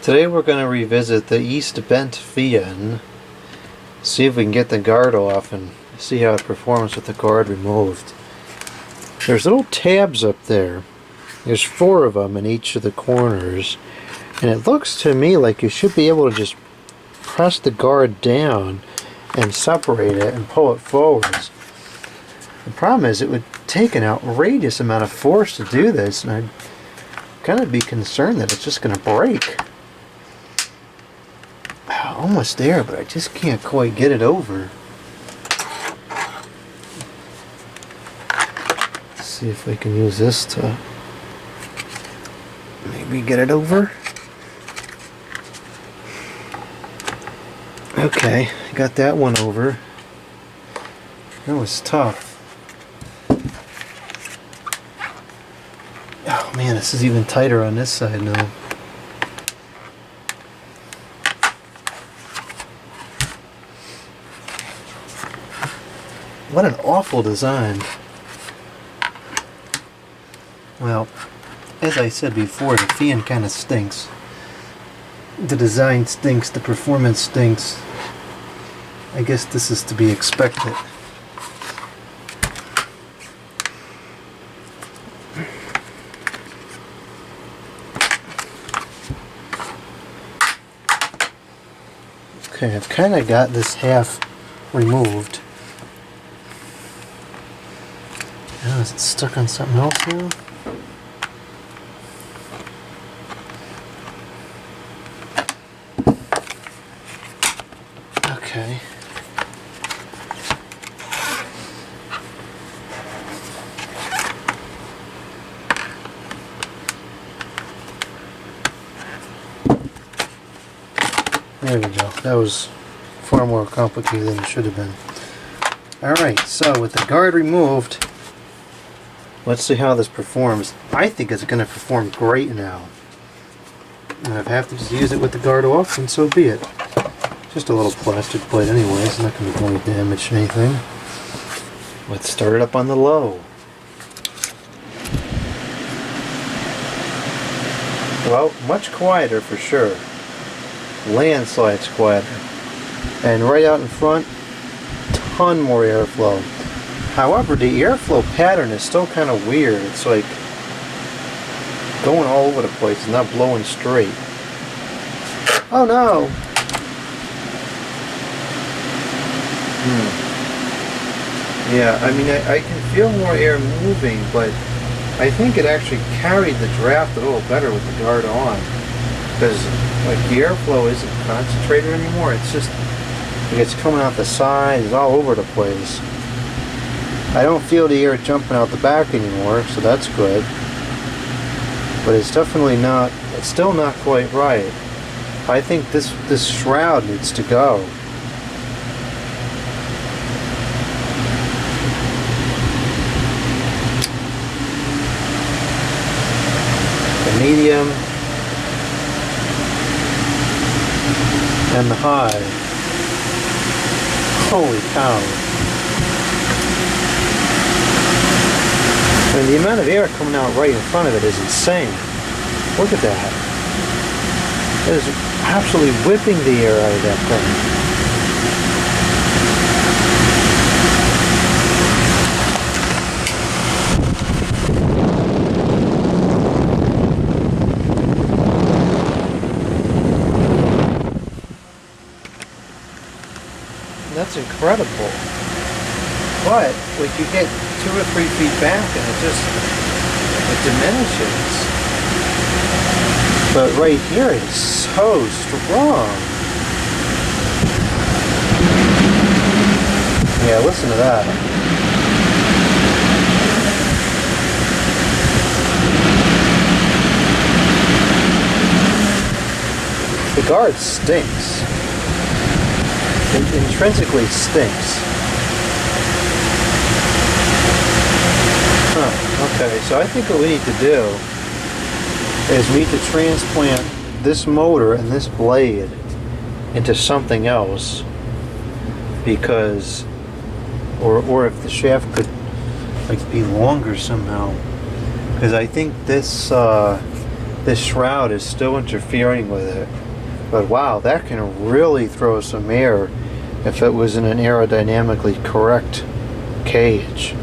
Today we're going to revisit the East Bent Fian, see if we can get the guard off and see how it performs with the guard removed. There's little tabs up there. There's 4 of them in each of the corners, and it looks to me like you should be able to just press the guard down and separate it and pull it forwards. The problem is it would take an outrageous amount of force to do this, and I'd kind of be concerned that it's just going to break. Almost there, but I just can't quite get it over. Let's see if I can use this to maybe get it over. Okay, got that one over. That was tough. Oh man, this is even tighter on this side now. What an awful design. Well, as I said before, the Fian kind of stinks. The design stinks, the performance stinks. I guess this is to be expected. Okay, I've kind of got this half removed. Oh, is it stuck on something else now? Okay. There we go. That was far more complicated than it should have been. Alright, so with the guard removed, let's see how this performs. I think it's going to perform great now. And if I have to just use it with the guard off, then so be it. Just a little plastic plate anyway, it's not going to do any damage to anything. Let's start it up on the low. Well, much quieter for sure. Landslides quieter. And right out in front, ton more airflow. However, the airflow pattern is still kind of weird. It's like going all over the place and not blowing straight. Oh no! Yeah, I mean, I can feel more air moving, but I think it actually carried the draft a little better with the guard on. Because like the airflow isn't concentrated anymore. It's just, like, it's coming out the sides, all over the place. I don't feel the air jumping out the back anymore, so that's good. But it's definitely not, it's still not quite right. I think this shroud needs to go. The medium and the high. Holy cow. And the amount of air coming out right in front of it is insane. Look at that. It is absolutely whipping the air out of that thing. That's incredible. But like you get 2 or 3 feet back and it diminishes. But right here is so strong. Yeah, listen to that. The guard stinks. It intrinsically stinks. Okay, so I think what we need to do is we need to transplant this motor and this blade into something else, because or if the shaft could like be longer somehow, because I think this this shroud is still interfering with it. But wow, that can really throw some air if it was in an aerodynamically correct cage.